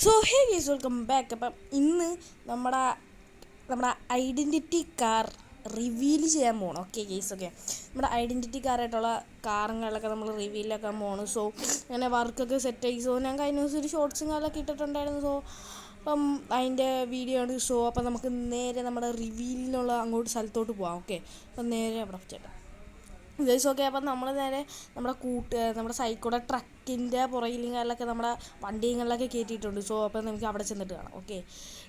So hey guys welcome back. അപ്പം ഇന്ന് നമ്മുടെ നമ്മുടെ ഐഡൻറ്റിറ്റി കാർ റിവീൽ ചെയ്യാൻ പോകണം. ഓക്കെ ഗൈസ്, ഓക്കെ നമ്മുടെ ഐഡൻറ്റിറ്റി കാറായിട്ടുള്ള കാറുകളൊക്കെ നമ്മൾ റിവീലൊക്കെ പോകണം. സോ അങ്ങനെ വർക്കൊക്കെ സെറ്റായി. സോ ഞാൻ കഴിഞ്ഞ ദിവസം ഒരു ഷോർട്സും കാലൊക്കെ ഇട്ടിട്ടുണ്ടായിരുന്നു. സോ അപ്പം അതിൻ്റെ വീഡിയോ ആണ്. സോ അപ്പം നമുക്ക് നേരെ നമ്മുടെ റിവീലിനുള്ള അങ്ങോട്ട് സ്ഥലത്തോട്ട് പോകാം. ഓക്കെ, അപ്പം നേരെ അവിടെ ചേട്ടാ ഗൈസ്. ഓക്കെ, അപ്പം നമ്മൾ നേരെ നമ്മുടെ സൈക്കോടെ ട്രക്കിൻ്റെ പുറകിലൊക്കെ നമ്മുടെ വണ്ടികളിലൊക്കെ കയറ്റിയിട്ടുണ്ട്. സോ അപ്പം നമുക്ക് അവിടെ ചെന്നിട്ട് കാണാം. ഓക്കെ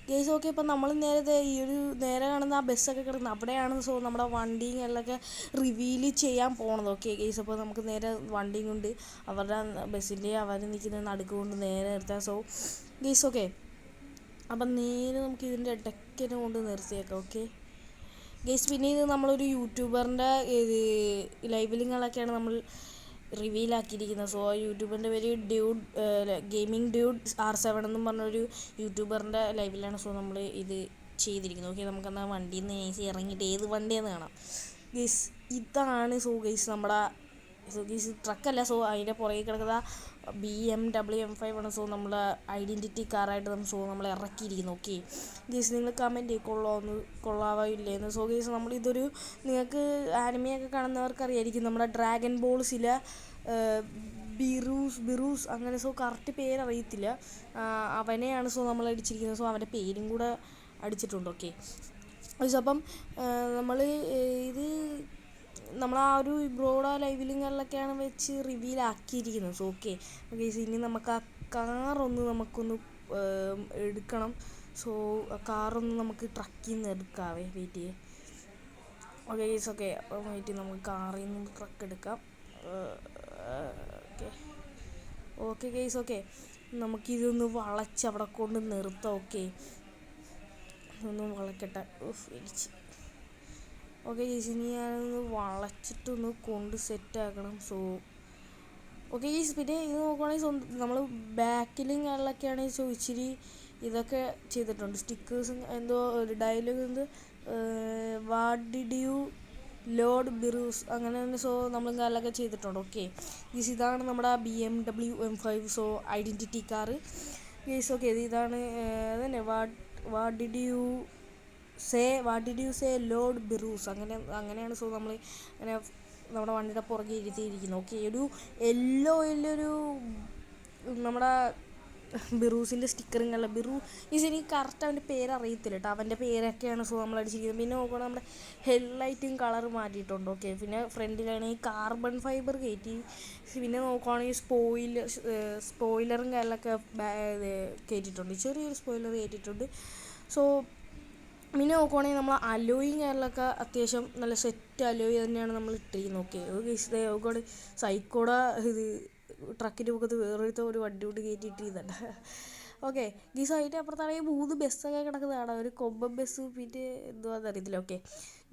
ഗൈസ്, ഓക്കെ അപ്പം നമ്മൾ നേരെ കാണുന്ന ആ ബസ്സൊക്കെ കിടക്കുന്നത് അവിടെയാണ്. സോ നമ്മുടെ വണ്ടികളിലൊക്കെ റിവീൽ ചെയ്യാൻ പോണത്. ഓക്കെ ഗൈസ്, അപ്പോൾ നമുക്ക് നേരെ വണ്ടിയും കൊണ്ട് അവരുടെ ബസ്സിൻ്റെ അവർ നിൽക്കുന്ന നടുക്ക് കൊണ്ട് നേരെ നിർത്താം. സോ ഗൈസ്, ഓക്കെ അപ്പം നേരെ നമുക്ക് ഇതിൻ്റെ ഇടയ്ക്കിനെ കൊണ്ട് നിർത്തിയേക്കാം. ഓക്കെ ഗൈസ്, പിന്നെ ഇത് നമ്മളൊരു യൂട്യൂബറിൻ്റെ ലൈവ് ലിങ്കുകളൊക്കെയാണ് നമ്മൾ റിവീലാക്കിയിരിക്കുന്നത്. സോ ആ യൂട്യൂബറിൻ്റെ പേര് ഗെയിമിംഗ് ഡ്യൂഡ് R7 എന്നും പറഞ്ഞൊരു യൂട്യൂബറിൻ്റെ ലൈവിലാണ്. സോ നമ്മൾ ഇത് ചെയ്തിരിക്കുന്നത്. ഓക്കെ, നമുക്കെന്നാൽ വണ്ടിയിൽ നിന്ന് ഇറങ്ങിയിട്ട് ഏത് വണ്ടിയെന്ന് കാണാം. ഗൈസ് ഇതാണ്. സോ ഗൈസ് നമ്മുടെ ഗൈസ് ട്രക്കല്ല. സോ അതിൻ്റെ പുറകെ കിടക്കുന്ന BMW M5 ആണ്. സോ നമ്മൾ ഐഡൻറ്റിറ്റി കാറായിട്ട് നമ്മൾ ഇറക്കിയിരിക്കുന്നു. ഓക്കെ ഗൈസ്, നിങ്ങൾ കമൻറ്റ് കൊള്ളാവോ ഇല്ലേന്ന്. സോ ഗൈസ് നമ്മളിതൊരു നിങ്ങൾക്ക് ആനിമയൊക്കെ കാണുന്നവർക്ക് അറിയായിരിക്കും. നമ്മുടെ ഡ്രാഗൺ ബോൾസിലെ ബിറൂസ് അങ്ങനെ. സോ കറക്റ്റ് പേരറിയത്തില്ല, അവനെയാണ് സോ നമ്മൾ അടിച്ചിരിക്കുന്നത്. സോ അവൻ്റെ പേരും കൂടെ അടിച്ചിട്ടുണ്ട്. ഓക്കെ ഗൈസ്, അപ്പം നമ്മൾ ഇത് നമ്മൾ ആ ഒരു ബ്രോഡ് ലൈവ് ലിങ്കുകളിലൊക്കെയാണ് വെച്ച് റിവീലാക്കിയിരിക്കുന്നത്. സോ ഓക്കെ ഗൈസ്, ഇനി നമുക്ക് ആ കാറൊന്ന് നമുക്കൊന്ന് എടുക്കണം. സോ ആ കാറൊന്ന് നമുക്ക് ട്രക്കിൽ നിന്ന് എടുക്കാവേ. വെയിറ്റ് ചെയ്യേ. ഓക്കെ ഗൈസ്, ഓക്കെ അപ്പം വെയിറ്റ് നമുക്ക് കാറിൽ നിന്ന് ട്രക്ക് എടുക്കാം. ഓക്കെ ഓക്കെ ഗൈസ്, ഓക്കെ നമുക്കിതൊന്ന് വളച്ച് അവിടെ കൊണ്ട് നിർത്താം. ഓക്കെ ഇതൊന്ന് വളക്കട്ടെ. ഇടിച്ച്. ഓക്കെ ഗൈസ്, ഇനി ഞാനൊന്ന് വളച്ചിട്ടൊന്ന് കൊണ്ട് സെറ്റാക്കണം. സോ ഓക്കെ ഗൈസ്, പിന്നെ ഇത് നോക്കുവാണെങ്കിൽ നമ്മൾ ബാക്കിലും കാര്യങ്ങളൊക്കെയാണെങ്കിൽ ചോദിച്ചിരി ഇതൊക്കെ ചെയ്തിട്ടുണ്ട്. സ്റ്റിക്കേഴ്സും എന്തോ ഒരു ഡയലോഗ് എന്ത് വാട്ട് ഡിഡ് യു ലോഡ് ബിറൂസ് അങ്ങനെ തന്നെ. സോ നമ്മൾ കാലൊക്കെ ചെയ്തിട്ടുണ്ട്. ഓക്കെ ഗൈസ്, ഇതാണ് നമ്മുടെ BMW M5 so identity car guys. Okay ഇതാണ് അതന്നെ what did you say lord Beerus അങ്ങനെയാണ്. സോ നമ്മൾ അങ്ങനെ നമ്മുടെ വണ്ടിയുടെ പുറകെ ഇരുത്തിയിരിക്കുന്നു. ഓക്കെ ഒരു യെല്ലോയിലൊരു നമ്മുടെ ബിറൂസിൻ്റെ സ്റ്റിക്കറിങ്ങല്ല. എനിക്ക് കറക്റ്റ് അവൻ്റെ പേരറിയത്തില്ല കേട്ടോ. അവൻ്റെ പേരൊക്കെയാണ് സോ നമ്മൾ അടിച്ചിരിക്കുന്നത്. പിന്നെ നോക്കുകയാണെങ്കിൽ നമ്മുടെ ഹെഡ്ലൈറ്റും കളർ മാറ്റിയിട്ടുണ്ട്. ഓക്കെ പിന്നെ ഫ്രണ്ടിലാണെങ്കിൽ കാർബൺ ഫൈബർ കയറ്റി. പിന്നെ നോക്കുകയാണെങ്കിൽ സ്പോയിലറും കാര്യങ്ങളൊക്കെ കയറ്റിയിട്ടുണ്ട്. ചെറിയൊരു സ്പോയിലർ കയറ്റിയിട്ടുണ്ട്. സോ പിന്നെ നോക്കുവാണെങ്കിൽ നമ്മൾ അലോയും കാര്യങ്ങളൊക്കെ അത്യാവശ്യം നല്ല സെറ്റ് അലോയി തന്നെയാണ് നമ്മൾ ഇട്ടിരിക്കുന്നത്. ഓക്കെ നോക്കുവാണെങ്കിൽ സൈക്കോടെ ഇത് ട്രക്കിൻ്റെ മുഖത്ത് വേറൊരുത്ത ഒരു വണ്ടി കൊണ്ട് കയറ്റിയിട്ടിരുന്നുണ്ട്. ഓക്കെ ഗീസ് അതിൻ്റെ അപ്പുറത്താണെങ്കിൽ 3 ബസ്സൊക്കെ കിടക്കുന്നതാണ്. ഒരു കൊമ്പൻ ബസ് പിന്നെ എന്തുവാന്ന് അറിയത്തില്ല. ഓക്കെ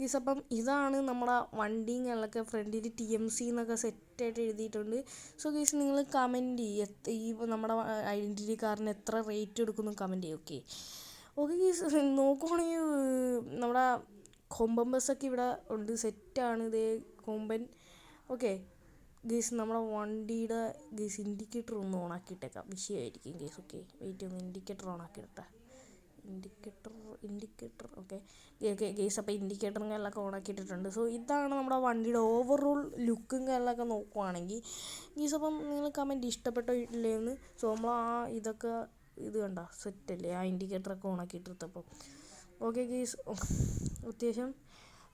ഗീസ് അപ്പം ഇതാണ് നമ്മുടെ വണ്ടിയും കാര്യങ്ങളൊക്കെ ഫ്രണ്ടിൽ TMC എന്നൊക്കെ സെറ്റായിട്ട് എഴുതിയിട്ടുണ്ട്. സോ ഗീസ് നിങ്ങൾ കമൻറ്റ് ചെയ്യും ഈ നമ്മുടെ ഐഡൻറ്റിറ്റി കാറിന് എത്ര റേറ്റ് എടുക്കുന്നു കമൻറ്റ് ചെയ്യും. ഓക്കെ ഓക്കെ ഗീസ് നോക്കുവാണെങ്കിൽ നമ്മുടെ കൊമ്പൻ ബസ്സൊക്കെ ഇവിടെ ഉണ്ട്, സെറ്റാണ്. ഇതേ കൊമ്പൻ. ഓക്കെ ഗീസ് നമ്മുടെ വണ്ടിയുടെ ഗീസ് ഇൻഡിക്കേറ്റർ ഒന്ന് ഓണാക്കിയിട്ടേക്കാം, വിഷയമായിരിക്കും ഗീസ്. ഓക്കെ വെയിറ്റ് ഒന്ന് ഇൻഡിക്കേറ്റർ ഓണാക്കിയിട്ടെ. ഇൻഡിക്കേറ്റർ ഓക്കെ ഗീസ് അപ്പോൾ ഇൻഡിക്കേറ്ററും കാര്യങ്ങളൊക്കെ ഓണാക്കിയിട്ടിട്ടുണ്ട്. സോ ഇതാണ് നമ്മുടെ വണ്ടിയുടെ ഓവറോൾ ലുക്കും കാര്യങ്ങളൊക്കെ നോക്കുവാണെങ്കിൽ ഗീസ്. അപ്പം നിങ്ങൾ കമൻറ്റ് ഇഷ്ടപ്പെട്ടോ ഇല്ലേന്ന്. സോ നമ്മൾ ഇതൊക്കെ ഇത് കണ്ട സെറ്റല്ലേ, ആ ഇൻഡിക്കേറ്ററൊക്കെ ഓണാക്കിയിട്ടിരുത്തപ്പോൾ. ഓക്കെ ഗീസ് അത്യാവശ്യം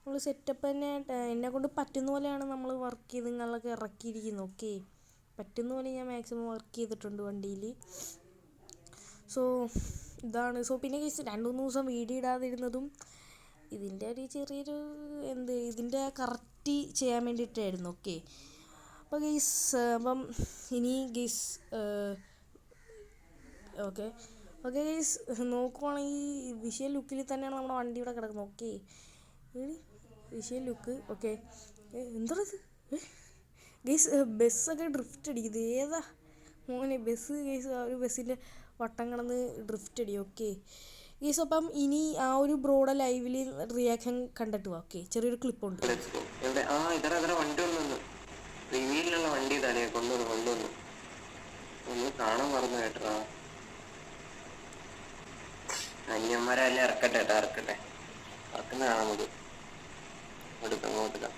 നമ്മൾ സെറ്റപ്പ് തന്നെ എന്നെക്കൊണ്ട് പറ്റുന്ന പോലെയാണ് നമ്മൾ വർക്ക് ചെയ്ത് നിങ്ങളൊക്കെ ഇറക്കിയിരിക്കുന്നത്. ഓക്കെ പറ്റുന്ന പോലെ ഞാൻ മാക്സിമം വർക്ക് ചെയ്തിട്ടുണ്ട് വണ്ടിയിൽ. സോ ഇതാണ്. സോ പിന്നെ ഗീസ് 2-3 ദിവസം വീഡിയോ ഇടാതിരുന്നതും ഇതിൻ്റെ ഒരു ചെറിയൊരു ഇതിൻ്റെ കറക്റ്റ് ചെയ്യാൻ വേണ്ടിയിട്ടായിരുന്നു. ഓക്കെ അപ്പോൾ ഗീസ് അപ്പം ഇനി ഗീസ് ഓക്കെ ഗൈസ് നോക്കുവാണെങ്കിൽ വിഷയ ലുക്കിൽ തന്നെയാണ് നമ്മുടെ വണ്ടി ഇവിടെ കിടക്കുന്നത്. ഓക്കെ വിഷയ ലുക്ക്. ഓക്കെ എന്താണത് ഗൈസ്, ബസ്സൊക്കെ ഡ്രിഫ്റ്റ് അടിക്കുന്നത് ഏതാ മോനെ ബസ് ഗൈസ്. ആ ഒരു ബസ്സിൻ്റെ വട്ടം കിടന്ന് ഡ്രിഫ്റ്റ് അടി. ഓക്കെ ഗൈസ് അപ്പം ഇനി ആ ഒരു ബ്രോഡ് ലൈവിൽ റിയാക്ഷൻ കണ്ടിട്ട് പോവാം. ഓക്കെ ചെറിയൊരു ക്ലിപ്പുണ്ട്. വണ്ടി കൊണ്ടുവന്നു ഒന്ന് കാണാൻ പറഞ്ഞു കേട്ടോ. അന്യന്മാരെല്ലാം ഇറക്കട്ടെ കേട്ടോ, ഇറക്കട്ടെ. ഇറക്കുന്നതാണ് നമുക്ക്. കൊടുക്കാം.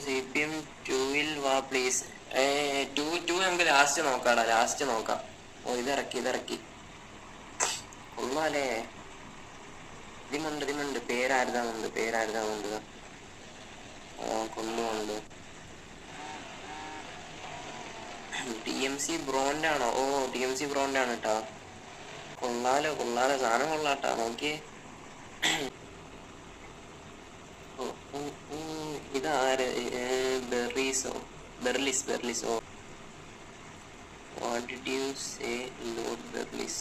CPM 2-ൽ വാ പ്ലീസ്. 2 നമുക്ക് ലാസ്റ്റ് നോക്കാടാ, ലാസ്റ്റ് നോക്കാം. ഓ ഇതിറക്കി കൊള്ളാലേ. ഇതിമുണ്ട് പേരാരുതാമുണ്ട് കൊള്ളുമുണ്ട്. TMC ബ്രോൻഡാണോ? ഓ TMC ബ്രോൻഡാണ് കേട്ടോ. കൊള്ളാലോ സാധനം കൊള്ളാട്ടാ, നോക്കിയേ. ഇതാര്? Beerus. What did you say lord ബെർലിസ്?